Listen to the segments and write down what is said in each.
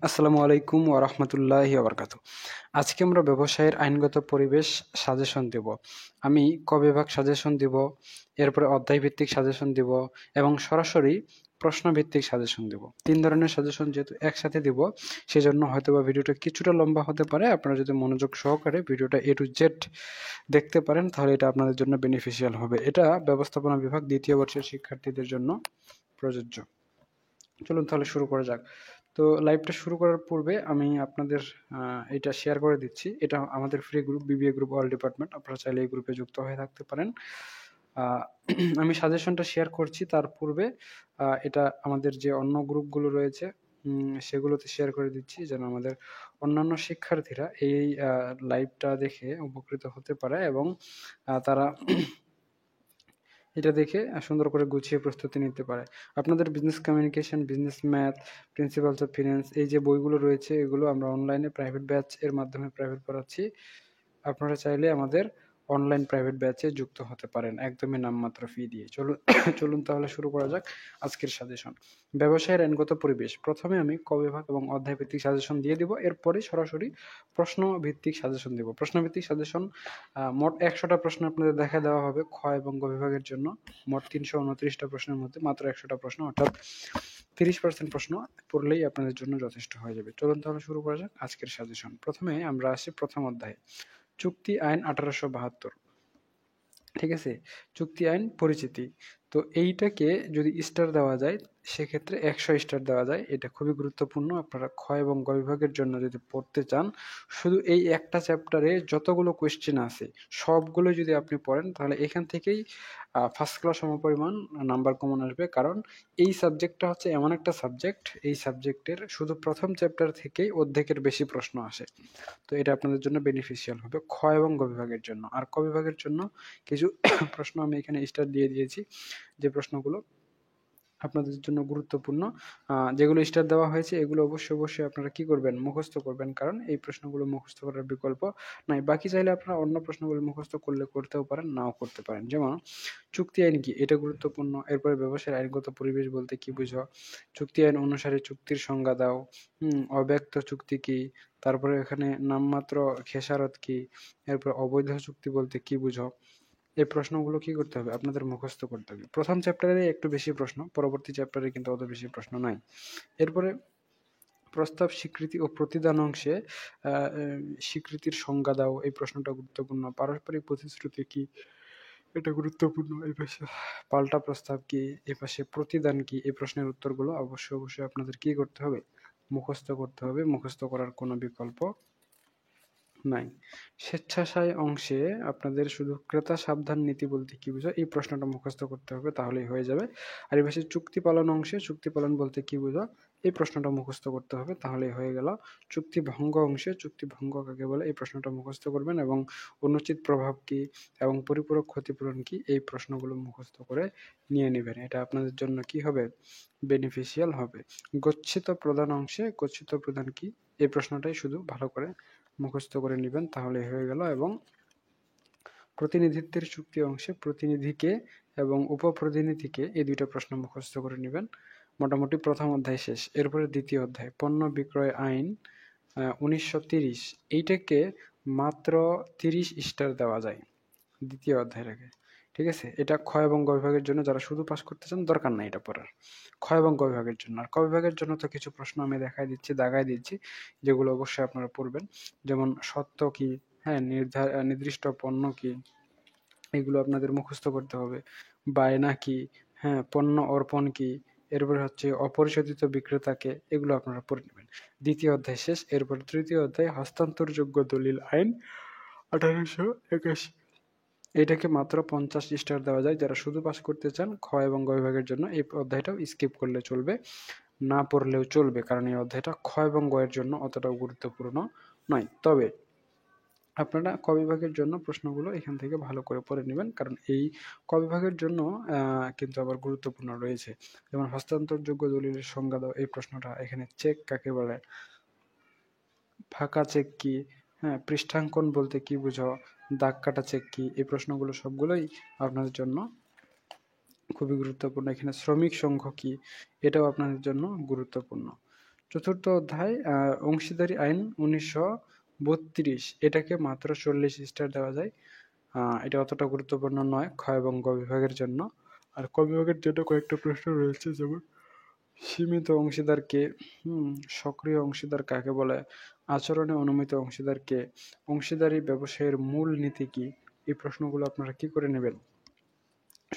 আসসালামু আলাইকুম ওয়া রাহমাতুল্লাহি ওয়া বারাকাতুহু। আজকে আমরা ব্যবসায়ের আইনগত পরিবেশ সাজেশন দেব। আমি ক বিভাগ সাজেশন দিব, এরপরে অধ্যায়ভিত্তিক সাজেশন দিব এবং সরাসরি প্রশ্নভিত্তিক সাজেশন দেব। ৩ ধরনের সাজেশন যেহেতু একসাথে দিব, সেজন্য হয়তোবা ভিডিওটা কিছুটা লম্বা হতে পারে। আপনারা যদি মনোযোগ সহকারে ভিডিওটা A to Z দেখতে পারেন তাহলে এটা আপনাদের জন্য বেনিফিশিয়াল হবে। এটা ব্যবস্থাপনা বিভাগ ২য় বর্ষের শিক্ষার্থীদের জন্য প্রযোজ্য। চলুন তাহলে শুরু করা যাক। তো লাইভটা শুরু করার পূর্বে আমি আপনাদের এটা শেয়ার করে দিচ্ছি। এটা আমাদের free group BBA group all department. আপনারা চাইলে এই গ্রুপে যুক্ত হয়ে থাকতে পারেন। আমি সাজেশনটা শেয়ার করছি তার পূর্বে এটা আমাদের যে অন্য গ্রুপগুলো রয়েছে সেগুলোতে শেয়ার করে দিচ্ছি যেন আমাদের অন্যান্য শিক্ষার্থীরা এই লাইভটা দেখে উপকৃত হতে পারে এবং তারা এটা দেখে সুন্দর করে গুছিয়ে প্রস্তুতি নিতে পারে। আপনাদের business communication, business math, principles of finance এই যে বইগুলো রয়েছে এগুলো আমরা অনলাইনে প্রাইভেট ব্যাচ এর মাধ্যমে প্রাইভেট পড়াচ্ছি। আপনারা চাইলে আমাদের অনলাইন প্রাইভেট ব্যাচে যুক্ত হতে পারেন একদমই নামমাত্র ফি দিয়ে। চলুন তাহলে শুরু করা যাক আজকের সাজেশন। ব্যবসায়ের আইনগত পরিবেশ। প্রথমে আমি ক বিভাগ এবং অধ্যায় ভিত্তিক সাজেশন দিয়ে দিব, এরপরে সরাসরি প্রশ্ন ভিত্তিক সাজেশন দিব। প্রশ্ন ভিত্তিক সাজেশন মোট ১০০টা প্রশ্ন আপনাদের দেখা দেওয়া হবে খ এবং গ বিভাগের জন্য। মোট ৩২৯টা প্রশ্নের মধ্যে মাত্র ১০০টা প্রশ্ন, অর্থাৎ ৩০% প্রশ্ন পড়লেই আপনাদের জন্য যথেষ্ট হয়ে যাবে। চলুন তাহলে শুরু করা যাক আজকের সাজেশন। প্রথমে আমরা আসি প্রথম অধ্যায়ে, চুক্তি আইন ১৮৭২। ঠিক আছে, চুক্তি আইন পরিচিতি। তো এইটাকে যদি স্টার দেওয়া যায় সেক্ষেত্রে ১০০ স্টার দেওয়া যায়। এটা খুবই গুরুত্বপূর্ণ। আপনারা খ এবং গ বিভাগের জন্য যদি পড়তে চান, শুধু এই একটা চ্যাপ্টারে যতগুলো কোয়েশ্চেন আছে সবগুলো যদি আপনি পড়েন তাহলে এখান থেকেই ফার্স্ট ক্লাস সমপরিমাণ নাম্বার কমন আসবে। কারণ এই সাবজেক্টটা হচ্ছে এমন একটা সাবজেক্ট, এই সাবজেক্টের শুধু প্রথম চ্যাপ্টার থেকেই অর্ধেকের বেশি প্রশ্ন আসে। তো এটা আপনাদের জন্য বেনিফিশিয়াল হবে খ এবং গ বিভাগের জন্য। আর ক বিভাগের জন্য কিছু প্রশ্ন আমি এখানে স্টার দিয়ে দিয়েছি, যে প্রশ্নগুলো আপনাদের জন্য গুরুত্বপূর্ণ। যেগুলো স্টার দেওয়া হয়েছে এগুলো অবশ্যই আপনারা কি করবেন, মুখস্থ করবেন, কারণ এই প্রশ্নগুলো মুখস্থ করার বিকল্প নাই। বাকি চাইলে আপনারা অন্য প্রশ্নগুলো মুখস্থ করলে করতেও পারেন, নাও করতে পারেন। যেমন চুক্তি আইন কি, এটা গুরুত্বপূর্ণ। এরপরে ব্যবসায়ের আইনগত পরিবেশ বলতে কি বুঝো, চুক্তি আইন অনুসারে চুক্তির সংজ্ঞা দাও, অব্যক্ত চুক্তি কি, তারপরে এখানে নামমাত্র খেসারত কি, এরপর অবৈধ চুক্তি বলতে কি বুঝো। এই প্রশ্নগুলো কি করতে হবে, আপনাদের মুখস্থ করতে হবে। প্রথম চ্যাপ্টারে একটু বেশি প্রশ্ন, পরবর্তী চ্যাপ্টারে কিন্তু অত বেশি প্রশ্ন নাই। এরপরে প্রস্তাব, স্বীকৃতি ও প্রতিদান অংশে স্বীকৃতির সংজ্ঞা দাও, এই প্রশ্নটা গুরুত্বপূর্ণ। পারস্পরিক প্রতিশ্রুতি কি, এটা গুরুত্বপূর্ণ। এই পাশে পাল্টা প্রস্তাব কি, এই পাশে প্রতিদান কি, এই প্রশ্নের উত্তরগুলো অবশ্যই আপনাদের কি করতে হবে, মুখস্থ করতে হবে। মুখস্থ করার কোনো বিকল্প নাই। স্বেচ্ছাচার অংশে আপনাদের শুধু ক্রেতা সাবধান নীতি বলতে কি বোঝায়, এই প্রশ্নটা মুখস্থ করতে হবে, তাহলেই হয়ে যাবে। আর এই পাশে চুক্তি পালন অংশে চুক্তি পালন বলতে কি বোঝায়, এই প্রশ্নটা মুখস্থ করতে হবে, তাহলেই হয়ে গেল। চুক্তি ভঙ্গ অংশে চুক্তি ভঙ্গ কাকে বলে, এই প্রশ্নটা মুখস্থ করবেন এবং অনুচিত প্রভাব কি এবং পরিপূরক ক্ষতিপূরণ কি, এই প্রশ্নগুলো মুখস্থ করে নিয়ে নেবেন। এটা আপনাদের জন্য কি হবে, বেনিফিশিয়াল হবে। গচ্ছিত প্রদান অংশে গচ্ছিত প্রদান কি, এই প্রশ্নটাই শুধু ভালো করে মুখস্থ করে নেবেন, তাহলে হয়ে গেল। এবং প্রতিনিধিত্বের চুক্তি অংশে প্রতিনিধিকে এবং উপপ্রতিনিধিকে, এই দুইটা প্রশ্ন মুখস্থ করে নেবেন। মোটামুটি প্রথম অধ্যায় শেষ। এরপরে দ্বিতীয় অধ্যায়, পণ্য বিক্রয় আইন ১৯৩০। এইটাকে মাত্র ৩০ স্টার দেওয়া যায় দ্বিতীয় অধ্যায়টাকে। ঠিক আছে, এটা খ এবং গ বিভাগের জন্য, যারা শুধু পাস করতে চান দরকার নাই এটা পড়ার, খ এবং গ বিভাগের জন্য। আর ক বিভাগের জন্য তো কিছু প্রশ্ন আমি দাগাই দিচ্ছি, যেগুলো অবশ্যই আপনারা পড়বেন। যেমন সত্য কি, হ্যাঁ, নির্দিষ্ট পণ্য কি, এগুলো আপনাদের মুখস্থ করতে হবে। বায়না কি, হ্যাঁ, পণ্য অর্পণ কি, এরপরে হচ্ছে অপরিশোধিত বিক্রেতাকে, এগুলো আপনারা পড়ে নেবেন। দ্বিতীয় অধ্যায় শেষ। এরপর তৃতীয় অধ্যায়, হস্তান্তরযোগ্য দলিল আইন ১৮৮১। এটাকে মাত্র 50 স্টার দেওয়া যায়। যারা শুধু পাস করতে চান খ এবং গ বিভাগের জন্য, এই অধ্যায়টাও স্কিপ করলে চলবে, না পড়লেও চলবে, কারণ এই অধ্যায়টা খ এবং গ এর জন্য অতটাও গুরুত্বপূর্ণ নয়। তবে আপনারা ক বিভাগের জন্য প্রশ্নগুলো এখান থেকে ভালো করে পড়ে নেবেন, কারণ এই ক বিভাগের জন্য কিন্তু আবার গুরুত্বপূর্ণ রয়েছে। যেমন হস্তান্তরযোগ্য দলিলের সংজ্ঞা দাও, এই প্রশ্নটা এখানে। চেক কাকে বলে, ফাঁকা চেক কি, হ্যাঁ, পৃষ্ঠাঙ্কন বলতে কি বুঝো, দাগ কাটা চেক কি, এই প্রশ্নগুলো সবগুলোই আপনাদের জন্য খুবই গুরুত্বপূর্ণ। এখানে শ্রমিক সংঘ কি, এটাও আপনাদের জন্য গুরুত্বপূর্ণ। চতুর্থ অধ্যায় অংশীদারি আইন 1932, এটাকে মাত্র 40 স্টার দেওয়া যায়। এটা অতটা গুরুত্বপূর্ণ নয় খ এবং গ বিভাগের জন্য। আর ক বিভাগের জন্য কয়েকটা প্রশ্ন রয়েছে, যেমন সীমিত অংশীদার কে, সক্রিয় অংশীদার কাকে বলে, আচরণে অনুমিত অংশীদার কে, অংশীদারি ব্যবসায়ের মূল নীতি কি। এই প্রশ্নগুলো আপনারা কি করে নেবেন,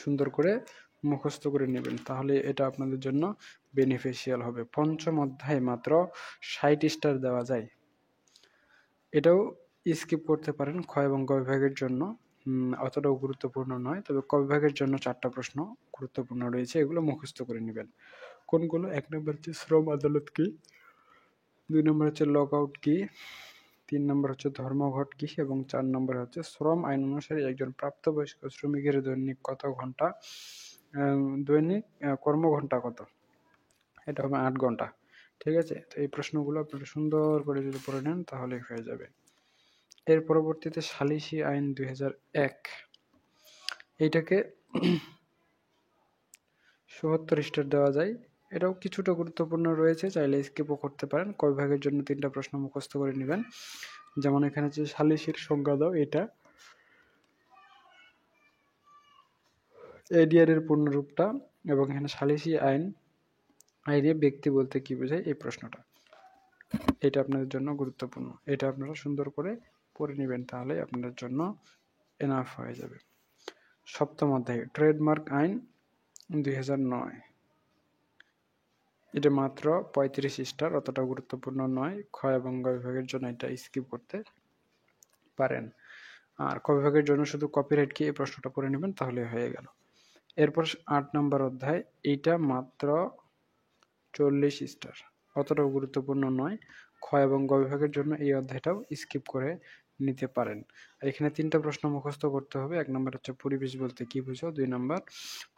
সুন্দর করে মুখস্থ করে নেবেন, তাহলে এটা আপনাদের জন্য বেনিফিশিয়াল হবে। পঞ্চম অধ্যায় মাত্র 60 স্টার দেওয়া যায়, এটাও স্কিপ করতে পারেন খ এবং গ বিভাগের জন্য, অতটাও গুরুত্বপূর্ণ নয়। তবে ক বিভাগের জন্য 4টা প্রশ্ন গুরুত্বপূর্ণ রয়েছে, এগুলো মুখস্থ করে নেবেন। কোনগুলো? 1 নম্বর হচ্ছে শ্রম আদালত কি, 2 নম্বর হচ্ছে লক আউট কি, 3 নম্বর হচ্ছে ধর্মঘট কি, এবং 4 নম্বর হচ্ছে শ্রম আইন অনুসারে একজন প্রাপ্তবয়স্ক শ্রমিকের দৈনিক কত ঘন্টা, দৈনিক কর্মঘন্টা কত। এটা হবে 8 ঘন্টা। ঠিক আছে, তো এই প্রশ্নগুলো আপনারা সুন্দর করে যদি পড়ে নেন তাহলে হয়ে যাবে। এর পরবর্তীতে সালিসি আইন 2001, এইটাকে 77 স্টার দেওয়া যায়, এটাও কিছুটা গুরুত্বপূর্ণ রয়েছে, চাইলে স্কিপও করতে পারেন। ক বিভাগের জন্য 3টা প্রশ্ন মুখস্থ করে নেবেন, যেমন এখানে যে সালিসির সংজ্ঞা দাও, এটা এডিআর এর পূর্ণরূপটা, এবং এখানে সালিসি আইনে ব্যক্তি বলতে কি বোঝায়, এই প্রশ্নটা, এটা আপনাদের জন্য গুরুত্বপূর্ণ। এটা আপনারা সুন্দর করে পড়ে নেবেন, তাহলে আপনাদের জন্য এনাফ হয়ে যাবে। সপ্তম অধ্যায় ট্রেডমার্ক আইন 2009, এটা মাত্র 35 স্টার, অতটা গুরুত্বপূর্ণ নয়। খ এবং গ বিভাগের জন্য এটা স্কিপ করতে পারেন। আর ক বিভাগের জন্য শুধু কপিরাইট কি, এই প্রশ্নটা পড়ে নেবেন, তাহলে হয়ে গেল। এরপর 8 নম্বর অধ্যায়, এইটা মাত্র 40 স্টার, অতটাও গুরুত্বপূর্ণ নয়। খ এবং গ বিভাগের জন্য এই অধ্যায়টাও স্কিপ করে নিতে পারেন। আর এখানে 3টা প্রশ্ন মুখস্থ করতে হবে। 1 নম্বর হচ্ছে পরিবেশ বলতে কি বুঝো, 2 নম্বর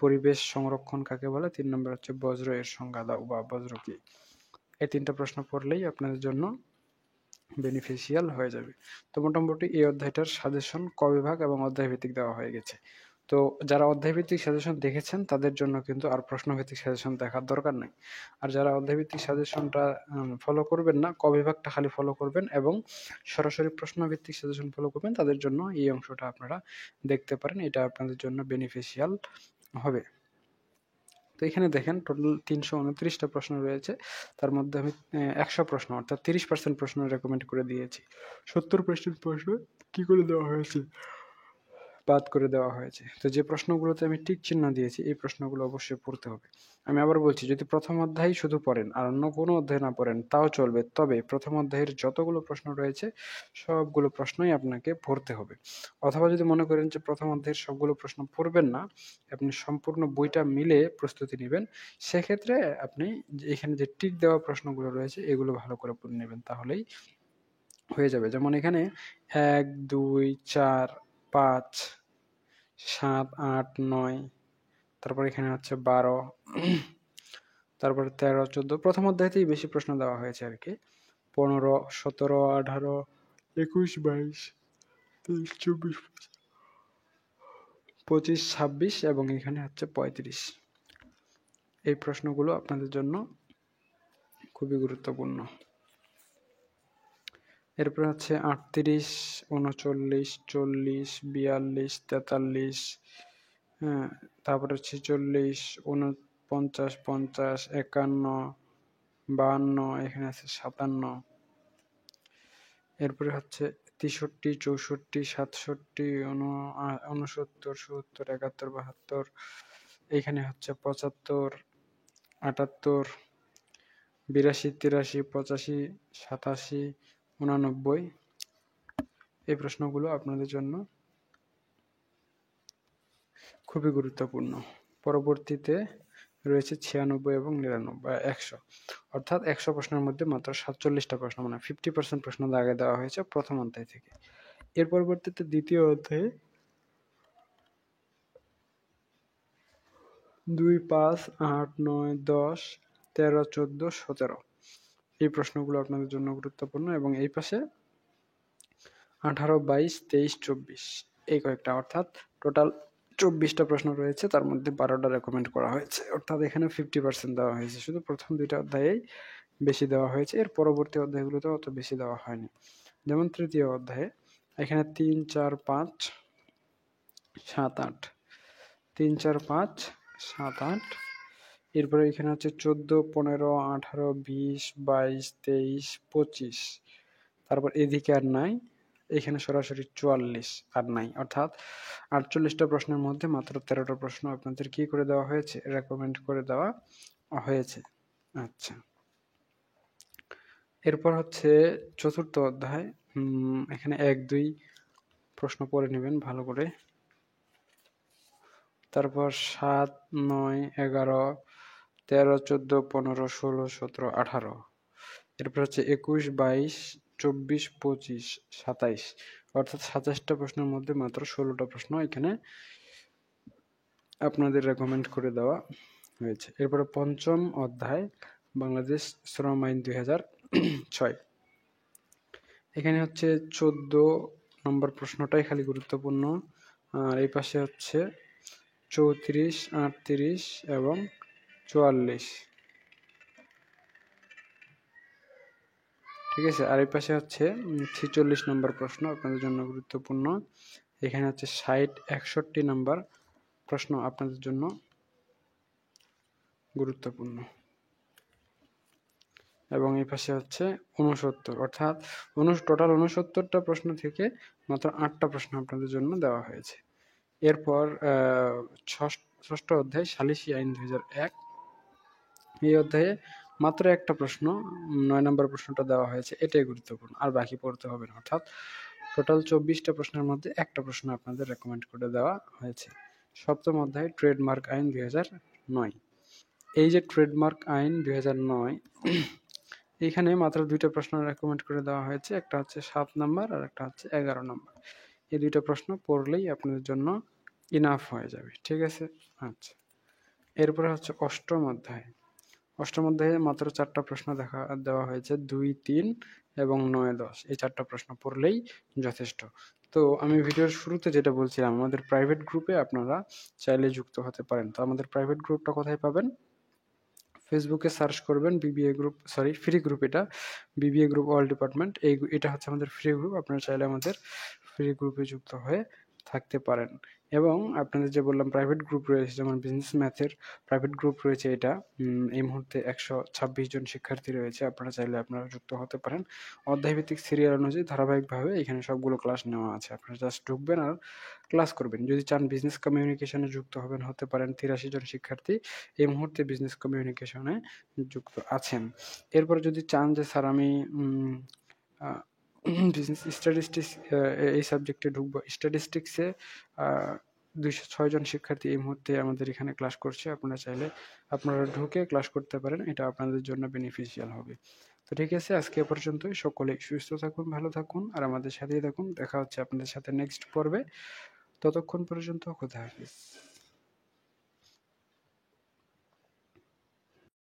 পরিবেশ সংরক্ষণ কাকে বলে, 3 নম্বর হচ্ছে বজ্র এর সংজ্ঞা দাও বা বজ্র কি। এই 3টা প্রশ্ন পড়লেই আপনাদের জন্য বেনিফিশিয়াল হয়ে যাবে। তো মোটামুটি এই অধ্যায়টার সাজেশন ক বিভাগ এবং অধ্যায় ভিত্তিক দেওয়া হয়ে গেছে। তো যারা অধ্যায়ভিত্তিক সাজেশন দেখেছেন তাদের জন্য কিন্তু আর প্রশ্নভিত্তিক সাজেশন দেখার দরকার নেই। আর যারা অধ্যায়ভিত্তিক সাজেশনটা ফলো করবেন না, ক বিভাগটা খালি ফলো করবেন এবং সরাসরি প্রশ্নভিত্তিক সাজেশন ফলো করবেন, তাদের জন্য এই অংশটা আপনারা দেখতে পারেন, এটা আপনাদের জন্য বেনিফিশিয়াল হবে। তো এখানে দেখেন টোটাল 329টা প্রশ্ন রয়েছে, তার মধ্যে আমি 100 প্রশ্ন অর্থাৎ 30% প্রশ্ন রেকমেন্ড করে দিয়েছি। 70% প্রশ্ন কি করে দেওয়া হয়েছে, বাদ করে দেওয়া হয়েছে। তো যে প্রশ্নগুলোতে আমি টিক চিহ্ন দিয়েছি এই প্রশ্নগুলো অবশ্যই পড়তে হবে। আমি আবার বলছি, যদি প্রথম অধ্যায় শুধু পড়েন আর অন্য কোনো অধ্যায় না পড়েন তাও চলবে, তবে প্রথম অধ্যায়ের যতগুলো প্রশ্ন রয়েছে সবগুলো প্রশ্নই আপনাকে পড়তে হবে। অথবা যদি মনে করেন যে প্রথম অধ্যায়ের সবগুলো প্রশ্ন পড়বেন না, আপনি সম্পূর্ণ বইটা মিলে প্রস্তুতি নেবেন, সেক্ষেত্রে আপনি এখানে যে টিক দেওয়া প্রশ্নগুলো রয়েছে এগুলো ভালো করে পড়ে নেবেন, তাহলেই হয়ে যাবে। যেমন এখানে 1, 2, 4, 5, 7, 8, 9, তারপর এখানে হচ্ছে 12, তারপরে 13, 14, প্রথম অধ্যায়তেই বেশি প্রশ্ন দেওয়া হয়েছে আর কি। 15, 17, 18, 21, 22, 23, 24, 25, 26 এবং এখানে হচ্ছে 35। এই প্রশ্নগুলো আপনাদের জন্য খুবই গুরুত্বপূর্ণ। এরপর হচ্ছে 38, 39, 40, 42, 43, হ্যাঁ, তারপরে 46, 49, 50, 51, 52, এখানে আছে 57, এরপরে হচ্ছে 63, 64, 67, 69, 70, 71, 72, এইখানে হচ্ছে 75, 78, 82, 83, 85, 87, 89। এই প্রশ্নগুলো আপনাদের জন্য খুবই গুরুত্বপূর্ণ। পরবর্তীতে রয়েছে 96 এবং 99, 100, অর্থাৎ 100 প্রশ্নের মধ্যে মাত্র 47টা প্রশ্ন, মানে 50% প্রশ্ন দাগে দেওয়া হয়েছে প্রথম অধ্যায় থেকে। এর পরবর্তীতে দ্বিতীয় অধ্যায়ে 2, 5, 8, 9, 10, 13, 14, 17 এই প্রশ্নগুলো আপনাদের জন্য গুরুত্বপূর্ণ, এবং এই পাশে 18, 22, 23, 24 এই কয়েকটা, অর্থাৎ টোটাল 24টা প্রশ্ন রয়েছে, তার মধ্যে 12টা রেকমেন্ড করা হয়েছে, অর্থাৎ এখানে 50% দেওয়া হয়েছে। শুধু প্রথম 2টা অধ্যায়েই বেশি দেওয়া হয়েছে, এর পরবর্তী অধ্যায়গুলোতে অত বেশি দেওয়া হয়নি। যেমন তৃতীয় অধ্যায়ে এখানে 3, 4, 5, 7, 8, 3, 4, 5, 7, 8, এরপরে এখানে হচ্ছে 14, 15, 18, 20, 22, 23, 25, তারপর এদিকে আর নাই, এখানে সরাসরি 44 আর নাই, অর্থাৎ 48টা প্রশ্নের মধ্যে মাত্র 13টা প্রশ্ন আপনাদের কি করে দেওয়া হয়েছে, রেকমেন্ড করে দেওয়া হয়েছে। আচ্ছা, এরপর হচ্ছে চতুর্থ অধ্যায়। এখানে 1, 2 প্রশ্ন পড়ে নেবেন ভালো করে। তারপর 7, 9, 11, 13, 14, 15, 16, 17, 18, এরপর হচ্ছে 21, 22, 24, 25, 27, অর্থাৎ 27টা প্রশ্নের মধ্যে মাত্র 16টা প্রশ্ন এখানে আপনাদের রেকমেন্ড করে দেওয়া হয়েছে। এরপরে পঞ্চম অধ্যায়, বাংলাদেশ শ্রম আইন 2006, এখানে হচ্ছে 14 নম্বর প্রশ্নটাই খালি গুরুত্বপূর্ণ, আর এই পাশে হচ্ছে 34, 38 এবং 44, ঠিক আছে। আর এই পাশে হচ্ছে 46 নম্বর প্রশ্ন আপনাদের জন্য গুরুত্বপূর্ণ, এখানে হচ্ছে 60, 61 নম্বর প্রশ্ন আপনাদের জন্য গুরুত্বপূর্ণ, এবং এই পাশে হচ্ছে 69, অর্থাৎ টোটাল 69টা প্রশ্ন থেকে মাত্র 8টা প্রশ্ন আপনাদের জন্য দেওয়া হয়েছে। এরপর ষষ্ঠ অধ্যায় সালিসি আইন 2001, এই অধ্যায়ে মাত্র একটা প্রশ্ন, 9 নম্বর প্রশ্নটা দেওয়া হয়েছে, এটাই গুরুত্বপূর্ণ, আর বাকি পড়তে হবে না, অর্থাৎ টোটাল 24টা প্রশ্নের মধ্যে একটা প্রশ্ন আপনাদের রেকমেন্ড করে দেওয়া হয়েছে। সপ্তম অধ্যায় ট্রেডমার্ক আইন 2009, এই যে ট্রেডমার্ক আইন 2009, এইখানে মাত্র 2টা প্রশ্ন রেকমেন্ড করে দেওয়া হয়েছে, একটা হচ্ছে 7 নাম্বার আর একটা হচ্ছে 11 নাম্বার। এই 2টা প্রশ্ন পড়লেই আপনাদের জন্য ইনাফ হয়ে যাবে, ঠিক আছে। আচ্ছা, এরপরে হচ্ছে অষ্টম অধ্যায়। অষ্টম অধ্যায়ে মাত্র 4টা প্রশ্ন দেওয়া হয়েছে, 2, 3 এবং 9, 10, এই 4টা প্রশ্ন পড়লেই যথেষ্ট। তো আমি ভিডিওর শুরুতে যেটা বলছিলাম, আমাদের প্রাইভেট গ্রুপে আপনারা চাইলে যুক্ত হতে পারেন। তো আমাদের প্রাইভেট গ্রুপটা কোথায় পাবেন? ফেসবুকে সার্চ করবেন BBA group, sorry free group, এটা বিবিএ গ্রুপ অল ডিপার্টমেন্ট, এটা হচ্ছে আমাদের ফ্রি গ্রুপ। আপনারা চাইলে আমাদের ফ্রি গ্রুপে যুক্ত হয়ে থাকতে পারেন। এবং আপনাদের যে বললাম প্রাইভেট গ্রুপ রয়েছে, যেমন বিজনেস ম্যাথের প্রাইভেট গ্রুপ রয়েছে, এটা এই মুহূর্তে 126 জন শিক্ষার্থী রয়েছে, আপনারা চাইলে আপনারা যুক্ত হতে পারেন। অধ্যায়ভিত্তিক সিরিয়াল অনুযায়ী ধারাবাহিকভাবে এখানে সবগুলো ক্লাস নেওয়া আছে, আপনারা জাস্ট ঢুকবেন আর ক্লাস করবেন। যদি চান বিজনেস কমিউনিকেশনে যুক্ত হতে পারেন, 83 জন শিক্ষার্থী এই মুহূর্তে বিজনেস কমিউনিকেশনে যুক্ত আছেন। এরপরে যদি চান যে স্যার আমি বিজনেস স্ট্যাটিস্টিক্স এই সাবজেক্টে ঢুকবো, স্ট্যাটিস্টিক্সে 206 জন শিক্ষার্থী এই মুহূর্তে আমাদের এখানে ক্লাস করছে, আপনারা চাইলে আপনারা ঢুকে ক্লাস করতে পারেন, এটা আপনাদের জন্য বেনিফিশিয়াল হবে। তো ঠিক আছে, আজকে এ পর্যন্তই। সকলেই সুস্থ থাকুন, ভালো থাকুন, আর আমাদের সাথেই থাকুন। দেখা হচ্ছে আপনাদের সাথে নেক্সট পর্বে। ততক্ষণ পর্যন্ত খোদা হাফেজ।